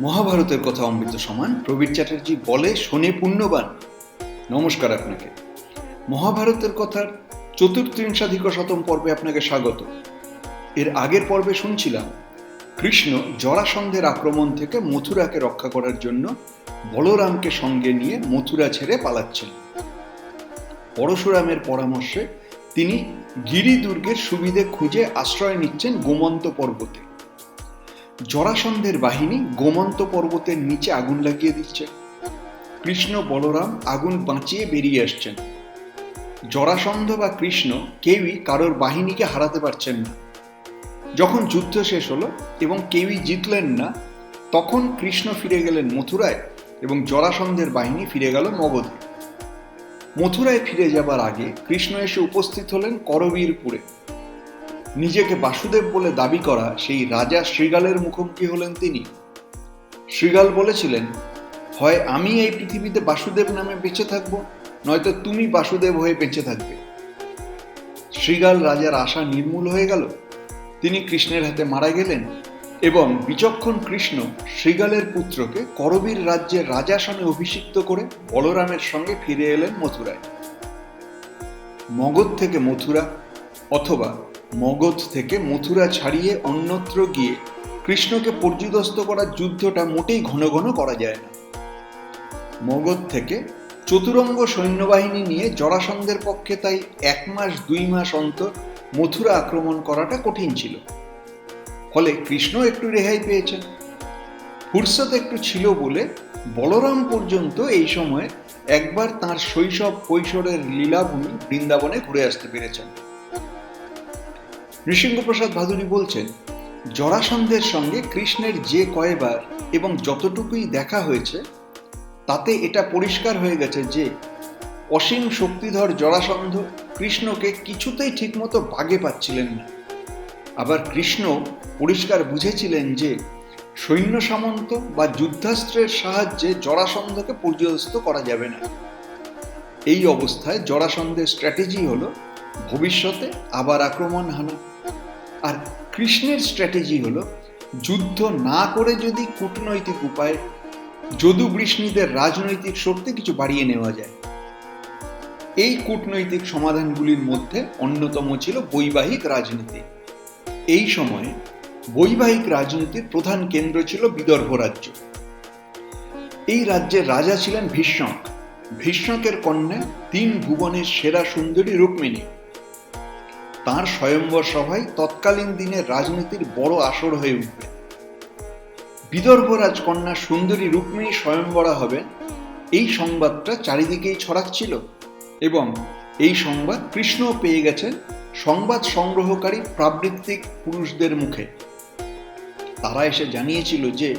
মহাভারতের কথা অমৃত সমান প্রবীর চ্যাটার্জি বলে শোনে পুণ্যবান। নমস্কার আপনাকে। মহাভারতের কথার চতুর্ত্রিংশাধিকশতম পর্বে আপনাকে স্বাগত। এর আগের পর্বে শুনছিলাম কৃষ্ণ জরাসন্ধের আক্রমণ থেকে মথুরাকে রক্ষা করার জন্য বলরামকে সঙ্গে নিয়ে মথুরা ছেড়ে পালাচ্ছেন। পরশুরামের পরামর্শে তিনি গিরি দুর্গের সুবিধে খুঁজে আশ্রয় নিচ্ছেন গোমন্ত পর্বতে। জরাসন্ধের বাহিনী গোমন্ত পর্বতের নিচে আগুন লাগিয়ে দিচ্ছে। কৃষ্ণ বলরাম আগুন বাঁচিয়ে বেরিয়ে আসছেন। জরাসন্ধ বা কৃষ্ণ কেউই কারোর বাহিনীকে হারাতে পারছেন না। যখন যুদ্ধ শেষ হলো এবং কেউই জিতলেন না, তখন কৃষ্ণ ফিরে গেলেন মথুরায় এবং জরাসন্ধের বাহিনী ফিরে গেল মগধে। মথুরায় ফিরে যাবার আগে কৃষ্ণ এসে উপস্থিত হলেন করবীরপুরে। নিজেকে বাসুদেব বলে দাবি করা সেই রাজা শৃগালের মুখোমুখি হলেন তিনি। শৃগাল বলেছিলেন, হয় আমি এই পৃথিবীতে বাসুদেব নামে বেঁচে থাকব, নয়তো তুমি বাসুদেব হয়ে বেঁচে থাকবে। শৃগাল রাজার আশা নির্মূল হয়ে গেল। তিনি কৃষ্ণের হাতে মারা গেলেন এবং বিচক্ষণ কৃষ্ণ শৃগালের পুত্রকে করবীর রাজ্যের রাজাসনে অভিষিক্ত করে বলরামের সঙ্গে ফিরে এলেন মথুরায়। মগধ থেকে মথুরা অথবা মগধ থেকে মথুরা ছাড়িয়ে অন্যত্র গিয়ে কৃষ্ণকে পর্যুদস্ত করার যুদ্ধটা মোটেই ঘন ঘন করা যায় না। মগধ থেকে চতুরঙ্গ সৈন্যবাহিনী নিয়ে জরাসন্ধের পক্ষে তাই 1 মাস 2 মাস অন্তর মথুরা আক্রমণ করাটা কঠিন ছিল। ফলে কৃষ্ণ একটু রেহাই পেয়েছেন। ফুরসত একটু ছিল বলে বলরাম পর্যন্ত এই সময়ে একবার তাঁর শৈশব কৈশোরের লীলাভূমি বৃন্দাবনে ঘুরে আসতে পেরেছেন। নৃসিংহপ্রসাদ ভাদুরী বলছেন, জরাসন্ধের সঙ্গে কৃষ্ণের যে কয়বার এবং যতটুকুই দেখা হয়েছে, তাতে এটা পরিষ্কার হয়ে গেছে যে অসীম শক্তিধর জরাসন্ধ কৃষ্ণকে কিছুতেই ঠিকমতো বাগে পাচ্ছিলেন না। আবার কৃষ্ণ পরিষ্কার বুঝেছিলেন যে সৈন্য সামন্ত বা যুদ্ধাস্ত্রের সাহায্যে জরাসন্ধকে পর্যদস্ত করা যাবে না। এই অবস্থায় জরাসন্ধের স্ট্র্যাটেজি হলো ভবিষ্যতে আবার আক্রমণ হানা। আর কৃষ্ণের স্ট্র্যাটেজি হলো যুদ্ধ না করে যদি কূটনৈতিক উপায়ে যদু বৃষ্ণীদের রাজনৈতিক শক্তি কিছু বাড়িয়ে নেওয়া যায়। এই কূটনৈতিক সমাধানগুলির মধ্যে অন্যতম ছিল বৈবাহিক রাজনীতি। এই সময়ে বৈবাহিক রাজনীতির প্রধান কেন্দ্র ছিল বিদর্ভ রাজ্য। এই রাজ্যের রাজা ছিলেন ভীষ্মক। ভীষ্মকের কন্যা 3 ভুবনের সেরা সুন্দরী রুক্মিণী। তাঁর স্বয়ম্বর সভায় তৎকালীন দিনের রাজনীতির বড় আসর হয়ে উঠবে। বিদর্ভ রাজকন্যা সুন্দরী রুক্মিণী স্বয়ম্বরা হবেন, এই সংবাদটা চারিদিকেই ছড়াচ্ছিল এবং এই সংবাদ কৃষ্ণ পেয়ে গেছেন সংবাদ সংগ্রহকারী প্রাবৃত্তিক পুরুষদের মুখে। তারা এসে জানিয়েছিল যে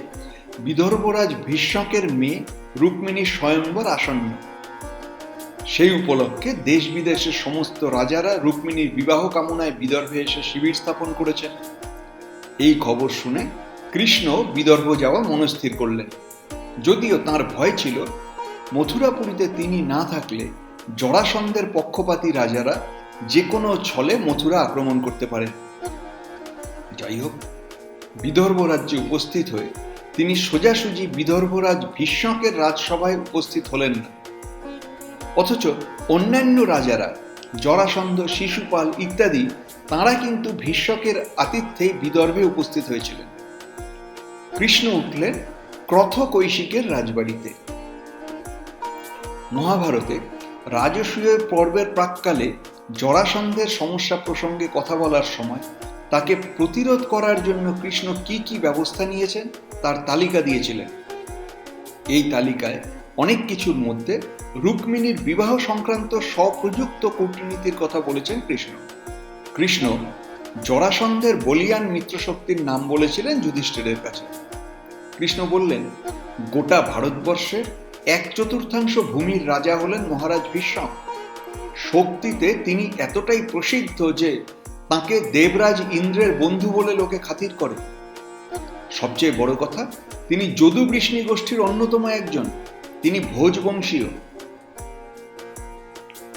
বিদর্ভরাজ ভীষ্মকের মেয়ে রুক্মিণীর স্বয়ম্বর আসন্ন। সেই উপলক্ষে দেশ বিদেশের সমস্ত রাজারা রুক্মিণীর বিবাহ কামনায় বিদর্ভে এসে শিবির স্থাপন করেছেন। এই খবর শুনে কৃষ্ণ বিদর্ভ যাওয়া মনস্থির করলেন। যদিও তাঁর ভয় ছিল মথুরাপুরীতে তিনি না থাকলে জরাসন্ধের পক্ষপাতী রাজারা যে কোনো ছলে মথুরা আক্রমণ করতে পারেন। যাই হোক, বিদর্ভ রাজ্যে উপস্থিত হয়ে তিনি সোজাসুজি বিদর্ভরাজ ভীষ্মকের রাজসভায় উপস্থিত হলেন না। অথচ অন্যান্য রাজারা জরাসন্ধ, শিশুপাল ইত্যাদি তাঁরা কিন্তু ভীষ্মকের আতিথ্যে বিদর্ভে উপস্থিত হয়েছিলেন। কৃষ্ণ উঠলেন ক্রথ কৈশিকের রাজবাড়িতে। মহাভারতে রাজসূয় পর্বের প্রাক্কালে জরাসন্ধের সমস্যা প্রসঙ্গে কথা বলার সময় তাকে প্রতিরোধ করার জন্য কৃষ্ণ কি কি ব্যবস্থা নিয়েছেন তার তালিকা দিয়েছিলেন। এই তালিকায় অনেক কিছুর মধ্যে রুক্মিণীর বিবাহ সংক্রান্ত স্বপ্রযুক্ত কূটনীতির কথা বলেছেন কৃষ্ণ। কৃষ্ণ জরাসন্ধের বলিয়ান মিত্রশক্তির নাম বলেছিলেন যুধিষ্ঠিরের কাছে। কৃষ্ণ বললেন, গোটা ভারতবর্ষের 1/4 ভূমির রাজা হলেন মহারাজ ভীষ্মক। শক্তিতে তিনি এতটাই প্রসিদ্ধ যে তাঁকে দেবরাজ ইন্দ্রের বন্ধু বলে লোকে খাতির করে। সবচেয়ে বড় কথা, তিনি যদু বৃষ্ণী গোষ্ঠীর অন্যতম একজন। তিনি ভোজবংশীয়।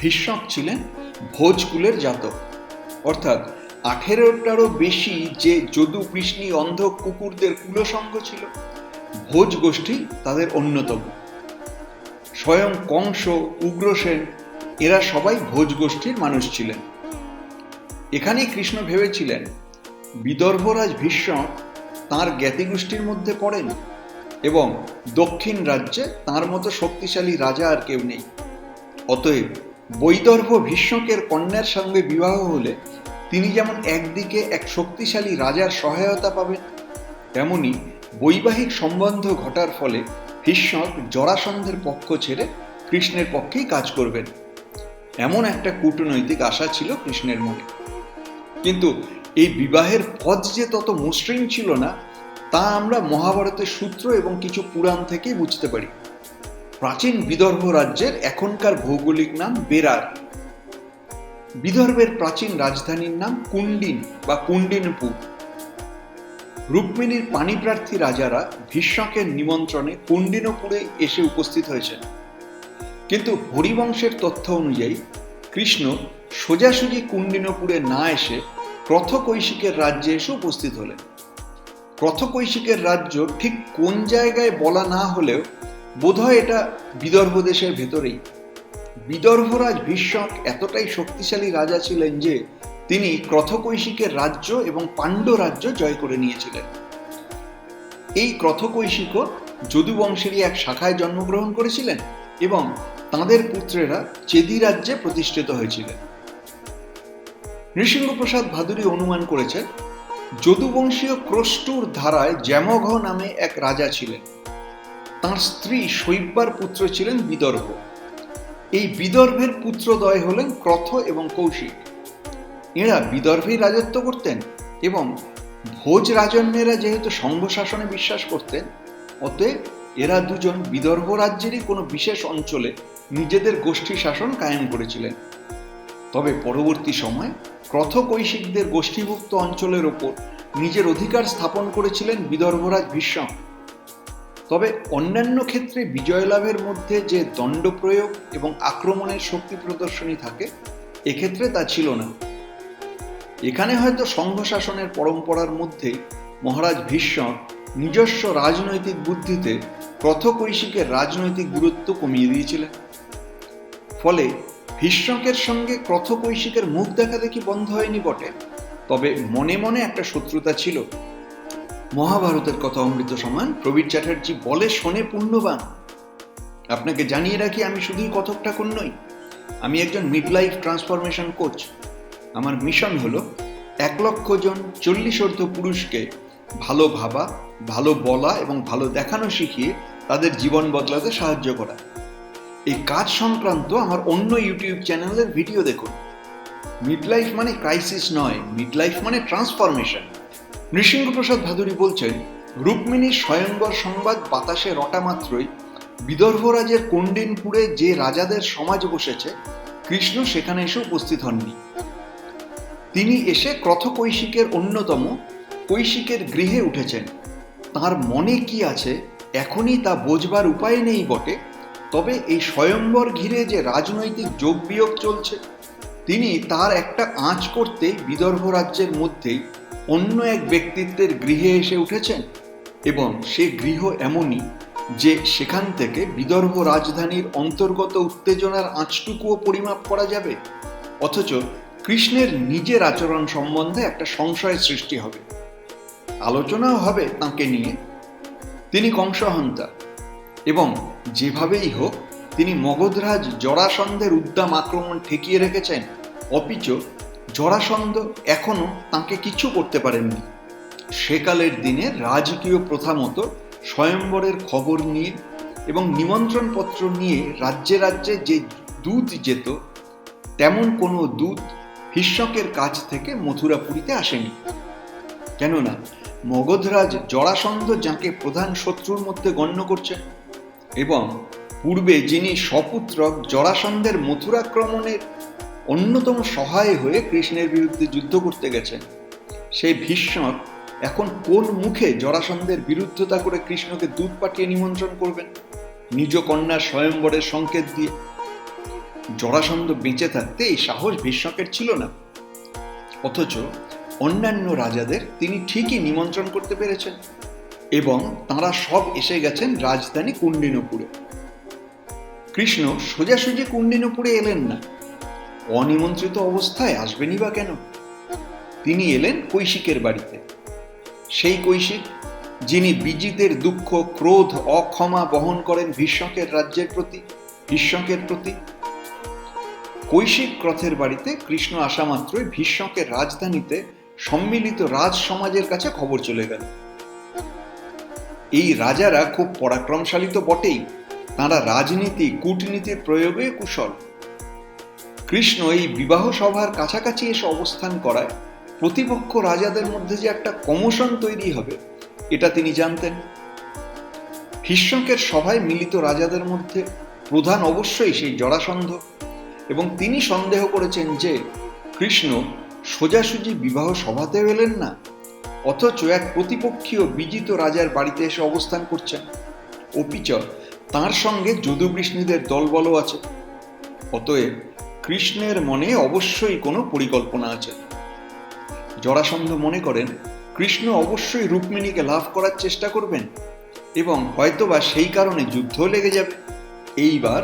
ভীষ্মক ছিলেন ভোজকুলের জাতক, অর্থাৎ 18টারও বেশি যে যদু বৃষ্ণী অন্ধ কুকুরদের কুলসঙ্গ ছিল, ভোজ গোষ্ঠী তাদের অন্যতম। স্বয়ং কংস, উগ্রসেন এরা সবাই ভোজ গোষ্ঠীর মানুষ ছিলেন। এখানেই কৃষ্ণ ভেবেছিলেন বিদর্ভরাজ ভীষ্ম তাঁর জ্ঞাতিগোষ্ঠীর মধ্যে পড়েন এবং দক্ষিণ রাজ্যে তাঁর মতো শক্তিশালী রাজা আর কেউ নেই। অতএব বৈদর্ভ ভীষ্মকের কন্যার সঙ্গে বিবাহ হলে তিনি যেমন একদিকে এক শক্তিশালী রাজার সহায়তা পাবেন, তেমনি বৈবাহিক সম্বন্ধ ঘটার ফলে ভীষ্মক জরাসন্ধের পক্ষ ছেড়ে কৃষ্ণের পক্ষেই কাজ করবেন, এমন একটা কূটনৈতিক আশা ছিল কৃষ্ণের মনে। কিন্তু এই বিবাহের পথ যে তত মসৃণ ছিল না, তা আমরা মহাভারতের সূত্র এবং কিছু পুরাণ থেকেই বুঝতে পারি। প্রাচীন বিদর্ভ রাজ্যের এখনকার ভৌগোলিক নাম বেরার। বিদর্ভের প্রাচীন রাজধানীর নাম কুন্ডিন বা কুন্ডিনপুর। রুক্মিণীর পাণিপ্রার্থী রাজারা ভীষ্মকের নিমন্ত্রণে কুন্ডিনপুরে এসে উপস্থিত হয়েছেন। কিন্তু হরিবংশের তথ্য অনুযায়ী কৃষ্ণ সোজাসুজি কুন্ডিনপুরে না এসে ক্রথকৈশিকের রাজ্যে এসে উপস্থিত হলেন। ক্রথকৈশিকের রাজ্য ঠিক কোন জায়গায় বলা না হলেও বোধহয় এটা বিদর্ভ দেশের ভেতরেই। বিদর্ভরাজ ভীষ্মক এতটাই শক্তিশালী রাজা ছিলেন যে তিনি ক্রথকৈশিকের রাজ্য এবং পাণ্ড্য রাজ্য জয় করে নিয়েছিলেন। এই ক্রথকৈশিকও যদু বংশেরই এক শাখায় জন্মগ্রহণ করেছিলেন এবং তাঁদের পুত্রেরা চেদি রাজ্যে প্রতিষ্ঠিত হয়েছিলেন। নৃসিংহপ্রসাদ ভাদুরী অনুমান করেছেন যদুবংশীয় ক্রষ্টুর ধারায় জ্যামঘ নামে এক রাজা ছিলেন। তাঁর স্ত্রী শৈব্যার পুত্র ছিলেন বিদর্ভ। এই বিদর্ভের পুত্রদ্বয় হলেন ক্রথ এবং কৌশিক। এরা বিদর্ভেই রাজত্ব করতেন এবং ভোজ রাজন্যেরা যেহেতু সংঘ শাসনে বিশ্বাস করতেন, অতএব এরা দুজন বিদর্ভ রাজ্যেরই কোনো বিশেষ অঞ্চলে নিজেদের গোষ্ঠী শাসন কায়েম করেছিলেন। তবে পরবর্তী সময় ক্রথকৈশিকদের গোষ্ঠীভুক্ত অঞ্চলের ওপর নিজের অধিকার স্থাপন করেছিলেন বিদর্ভরাজ ভীষ্ম। তবে অন্যান্য ক্ষেত্রে বিজয় লাভের মধ্যে যে দণ্ড প্রয়োগ এবং আক্রমণের শক্তি প্রদর্শনী থাকে, এক্ষেত্রে তা ছিল না। এখানে হয়তো সংঘ শাসনের পরম্পরার মধ্যেই মহারাজ ভীষ্ম নিজস্ব রাজনৈতিক বুদ্ধিতে ক্রথকৈশিকের রাজনৈতিক গুরুত্ব কমিয়ে দিয়েছিলেন। ফলে ভীষ্মকের সঙ্গে ক্রথকৈশিকের মুখ দেখাদেখি বন্ধ হয়নি বটে, তবে মনে মনে একটা শত্রুতা ছিল। মহাভারতের কথা অমৃত সমান প্রবীর চ্যাটার্জি বলে শোনে পুণ্যবান। আপনাকে জানিয়ে রাখি, আমি শুধুই কথক ঠাকুর নই, আমি একজন মিড লাইফ ট্রান্সফরমেশন কোচ। আমার মিশন হলো 1,00,000 জন 40 পুরুষকে ভালো ভাবা, ভালো বলা এবং ভালো দেখানো শিখিয়ে তাদের জীবন বদলাতে সাহায্য করা। এই কাজ সংক্রান্ত আমার অন্য ইউটিউব চ্যানেলের ভিডিও দেখুন। মিড লাইফ মানে ক্রাইসিস নয়, মিড লাইফ মানে ট্রান্সফরমেশন। নৃসিংহপ্রসাদ ভাদুরী বলছেন, রুক্মিণীর স্বয়ংবর সংবাদ বাতাসে রটা মাত্রই বিদর্ভরাজের কুন্ডিনপুরে যে রাজাদের সমাজ বসেছে, কৃষ্ণ সেখানে এসে উপস্থিত হননি। তিনি এসে ক্রথকৈশিকের অন্যতম কৈশিকের গৃহে উঠেছেন। তার মনে কি আছে এখনই তা বোঝবার উপায় নেই বটে, তবে এই স্বয়ম্বর ঘিরে যে রাজনৈতিক যোগ বিয়োগ চলছে, তিনি তার একটা আঁচ করতে বিদর্ভ রাজ্যের মধ্যেই অন্য এক ব্যক্তিত্বের গৃহে এসে উঠেছেন এবং সে গৃহ এমনই যে সেখান থেকে বিদর্ভ রাজধানীর অন্তর্গত উত্তেজনার আঁচটুকুও পরিমাপ করা যাবে, অথচ কৃষ্ণের নিজের আচরণ সম্বন্ধে একটা সংশয় সৃষ্টি হবে। আলোচনাও হবে তাঁকে নিয়ে। তিনি কংসহন্তা এবং যেভাবেই হোক তিনি মগধরাজ জরাসন্ধের উদ্দাম আক্রমণ ঠেকিয়ে রেখেছেন, অপিচ জরাসন্ধ এখনো তাঁকে কিছু করতে পারেননি। সেকালের দিনে রাজকীয় প্রথা মতো স্বয়ম্বরের খবর নিয়ে এবং নিমন্ত্রণপত্র নিয়ে রাজ্যে রাজ্যে যে দূত যেত, তেমন কোনো দূত ভীষ্মকের কাছ থেকে মথুরাপুরীতে আসেনি। কেননা মগধরাজ জরাসন্ধ যাকে প্রধান শত্রুর মধ্যে গণ্য করছেন এবং পূর্বে যিনি সপুত্রক জরাসন্ধের মথুরাক্রমণের অন্যতম সহায় হয়ে কৃষ্ণের বিরুদ্ধে যুদ্ধ করতে গেছেন, সেই ভীষ্মক এখন কোন মুখে জরাসন্ধের বিরুদ্ধতা করে কৃষ্ণকে দূত পাঠিয়ে নিমন্ত্রণ করবেন, নিজ কন্যার স্বয়ম্বরের সংকেত দিয়ে? জরাসন্ধ বেঁচে থাকতে এই সাহস ভীষ্মকের ছিল না। অথচ অন্যান্য রাজাদের তিনি ঠিকই নিমন্ত্রণ করতে পেরেছেন। এবং তাঁরা সব এসে গেছেন রাজধানী কুন্ডিনপুরে। কৃষ্ণ সোজাসুজি কুন্ডিনপুরে এলেন না, অনিমন্ত্রিত অবস্থায় আসবেনই বা কেন? তিনি এলেন কৈশিকের বাড়িতে। সেই কৈশিক যিনি বিজিতের দুঃখ, ক্রোধ, অক্ষমা বহন করেন ভীষ্মকের রাজ্যের প্রতি, ভীষ্মকের প্রতি। কৈশিক ক্রথের বাড়িতে কৃষ্ণ আসা মাত্রই ভীষ্মকের রাজধানীতে সম্মিলিত রাজ সমাজের কাছে খবর চলে গেল। এই রাজারা খুব পরাক্রমশালী তো বটেই, তাঁরা রাজনীতি, কূটনীতির প্রয়োগে কুশল। কৃষ্ণ এই বিবাহ সভার কাছাকাছি এসে অবস্থান করায় প্রতিপক্ষ রাজাদের মধ্যে যে একটা কমোশন তৈরি হবে এটা তিনি জানতেন। ভীষ্মকের সভায় মিলিত রাজাদের মধ্যে প্রধান অবশ্যই সেই জরাসন্ধ, এবং তিনি সন্দেহ করেছেন যে কৃষ্ণ সোজাসুজি বিবাহ সভাতেও এলেন না, অথচ এক প্রতিপক্ষীয় বিজিত রাজার বাড়িতে এসে অবস্থান করছেন, অপিচ তাঁর সঙ্গে যদুবৃষ্ণীদের দলবলও আছে। অতএব কৃষ্ণের মনে অবশ্যই কোনো পরিকল্পনা আছে। জরাসন্ধ মনে করেন কৃষ্ণ অবশ্যই রুক্মিণীকে লাভ করার চেষ্টা করবেন এবং হয়তোবা সেই কারণে যুদ্ধ লেগে যাবে। এইবার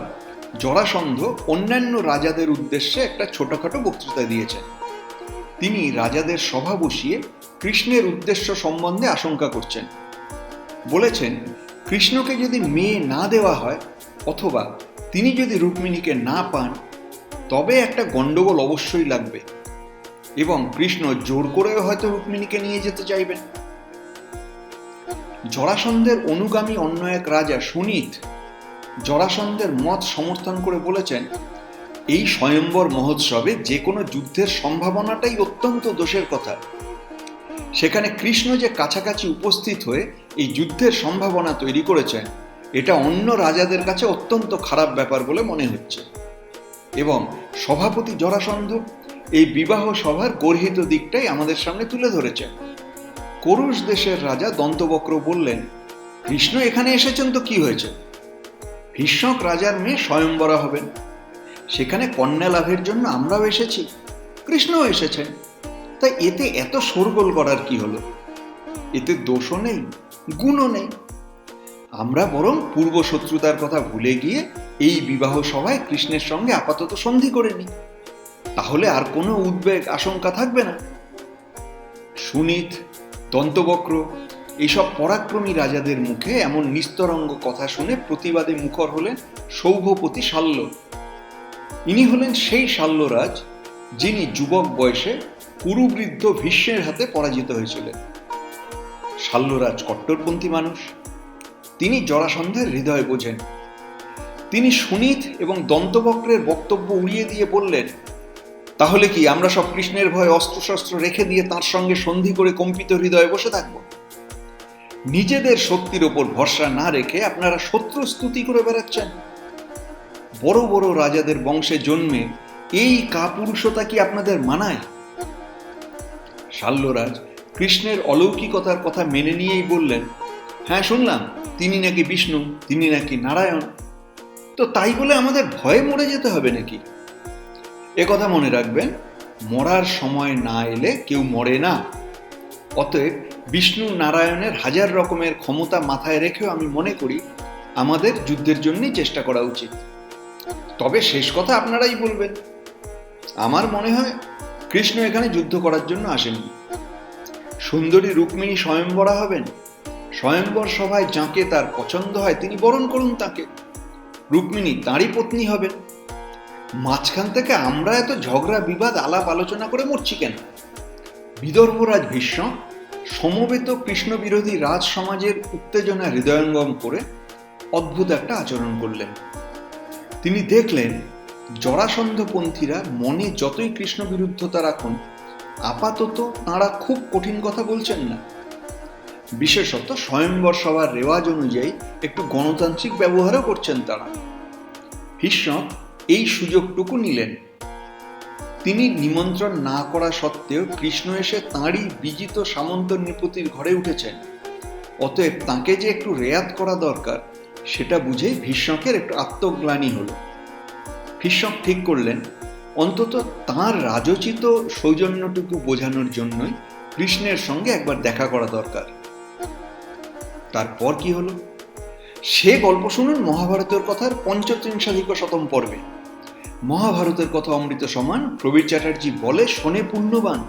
জরাসন্ধ অন্যান্য রাজাদের উদ্দেশ্যে একটা ছোটখাটো বক্তৃতা দিয়েছেন। তিনি রাজাদের সভা বসিয়ে কৃষ্ণের উদ্দেশ্য সম্বন্ধে আশঙ্কা করছেন। বলেছেন, কৃষ্ণকে যদি মেয়ে না দেওয়া হয় অথবা তিনি যদি রুক্মিণীকে না পান, তবে একটা গণ্ডগোল অবশ্যই লাগবে এবং কৃষ্ণ জোর করেও হয়তো রুক্মিণীকে নিয়ে যেতে চাইবেন। জরাসন্ধের অনুগামী অন্য এক রাজা সুনীত জরাসন্ধের মত সমর্থন করে বলেছেন, এই স্বয়ম্বর মহোৎসবে যে কোনো যুদ্ধের সম্ভাবনাটাই অত্যন্ত দোষের কথা। সেখানে কৃষ্ণ যে কাছাকাছি উপস্থিত হয়ে এই যুদ্ধের সম্ভাবনা তৈরি করেছেন, এটা অন্য রাজাদের কাছে অত্যন্ত খারাপ ব্যাপার বলে মনে হচ্ছে। এবং সভাপতি জরাসন্ধ এই বিবাহ সভার গর্হিত দিকটাই আমাদের সামনে তুলে ধরেছেন। করুষ দেশের রাজা দন্তবক্র বললেন, কৃষ্ণ এখানে এসেছেন তো কি হয়েছে? ভীষ্মক রাজার মেয়ে স্বয়ম্বরা হবেন, সেখানে কন্যা লাভের জন্য আমরাও এসেছি, কৃষ্ণও এসেছেন, তাই এতে এত শোরগোল করার কি হলো? এতে দোষও নেই, গুণও নেই। আমরা বরং পূর্ব শত্রুতার কথা ভুলে গিয়ে এই বিবাহ সভায় কৃষ্ণের সঙ্গে আপাতত সন্ধি করে নিই, তাহলে আর কোনো উদ্বেগ আশঙ্কা থাকবে না। সুনীত, দন্তবক্র এইসব পরাক্রমী রাজাদের মুখে এমন নিস্তরঙ্গ কথা শুনে প্রতিবাদে মুখর হলেন সৌভপতি শাল্য। ইনি হলেন সেই শাল্যরাজ যিনি যুবক বয়সে কুরুবৃদ্ধ ভীষ্মের হাতে পরাজিত হয়েছিলেন। শাল্যরাজ কট্টরপন্থী মানুষ, তিনি জরাসন্ধের হৃদয় বোঝেন। তিনি সুনীত এবং দন্তবক্রের বক্তব্য উড়িয়ে দিয়ে বললেন, তাহলে কি আমরা সব কৃষ্ণের ভয়ে অস্ত্রশস্ত্র রেখে দিয়ে তার সঙ্গে সন্ধি করে কম্পিত হৃদয়ে বসে থাকব? নিজেদের শক্তির ওপর ভরসা না রেখে আপনারা শত্রু স্তুতি করে বেড়াচ্ছেন। বড় বড় রাজাদের বংশে জন্মে এই কাপুরুষতা কি আপনাদের মানায়? শাল্যরাজ কৃষ্ণের অলৌকিকতার কথা মেনে নিয়েই বললেন, হ্যাঁ শুনলাম তিনি নাকি বিষ্ণু, তিনি নাকি নারায়ণ, তো তাই বলে আমাদের ভয়ে মরে যেতে হবে নাকি? একথা মনে রাখবেন, মরার সময় না এলে কেউ মরে না। অতএব বিষ্ণু নারায়ণের হাজার রকমের ক্ষমতা মাথায় রেখেও আমি মনে করি আমাদের যুদ্ধের জন্যই চেষ্টা করা উচিত। তবে শেষ কথা আপনারাই বলবেন। আমার মনে হয় কৃষ্ণ এখানে যুদ্ধ করার জন্য আসেননি। সুন্দরী রুক্মিণী স্বয়ম্বরা হবেন, স্বয়ম্বর সভায় যাকে তার পছন্দ হয় তিনি বরণ করুন তাকে, রুক্মিণী তাঁরই পত্নী হবেন। মাঝখান থেকে আমরা এত ঝগড়া বিবাদ আলাপ আলোচনা করে মরছি কেন? বিদর্ভরাজ ভীষ্ম সমবেত কৃষ্ণ বিরোধী রাজ সমাজের উত্তেজনা হৃদয়ঙ্গম করে অদ্ভুত একটা আচরণ করলেন। তিনি দেখলেন জরাসন্ধপন্থীরা মনে যতই কৃষ্ণ বিরুদ্ধতা রাখুন, আপাতত তাঁরা খুব কঠিন কথা বলছেন না। বিশেষত স্বয়ম্বর সভার রেওয়াজ অনুযায়ী একটু গণতান্ত্রিক ব্যবহারও করছেন তারা। ভীষ্ম এই সুযোগটুকু নিলেন। তিনি নিমন্ত্রণ না করা সত্ত্বেও কৃষ্ণ এসে তাঁরই বিজিত সামন্ত নৃপতির ঘরে উঠেছেন, অতএব তাঁকে যে একটু রেয়াত করা দরকার সেটা বুঝেই ভীষ্মকের একটু আত্মগ্লানি হল। ভীষ্ম ঠিক করলেন অন্তত তাঁর রাজোচিত সৌজন্যটুকু বোঝানোর জন্যই কৃষ্ণের সঙ্গে একবার দেখা করা দরকার। তারপর কি হলো? সে গল্প শুনুন মহাভারতের কথার পঞ্চত্রিংশাধিক শতম পর্বে। মহাভারতের কথা অমৃত সমান প্রবীর চ্যাটার্জি বলে শোনে পুণ্যবান।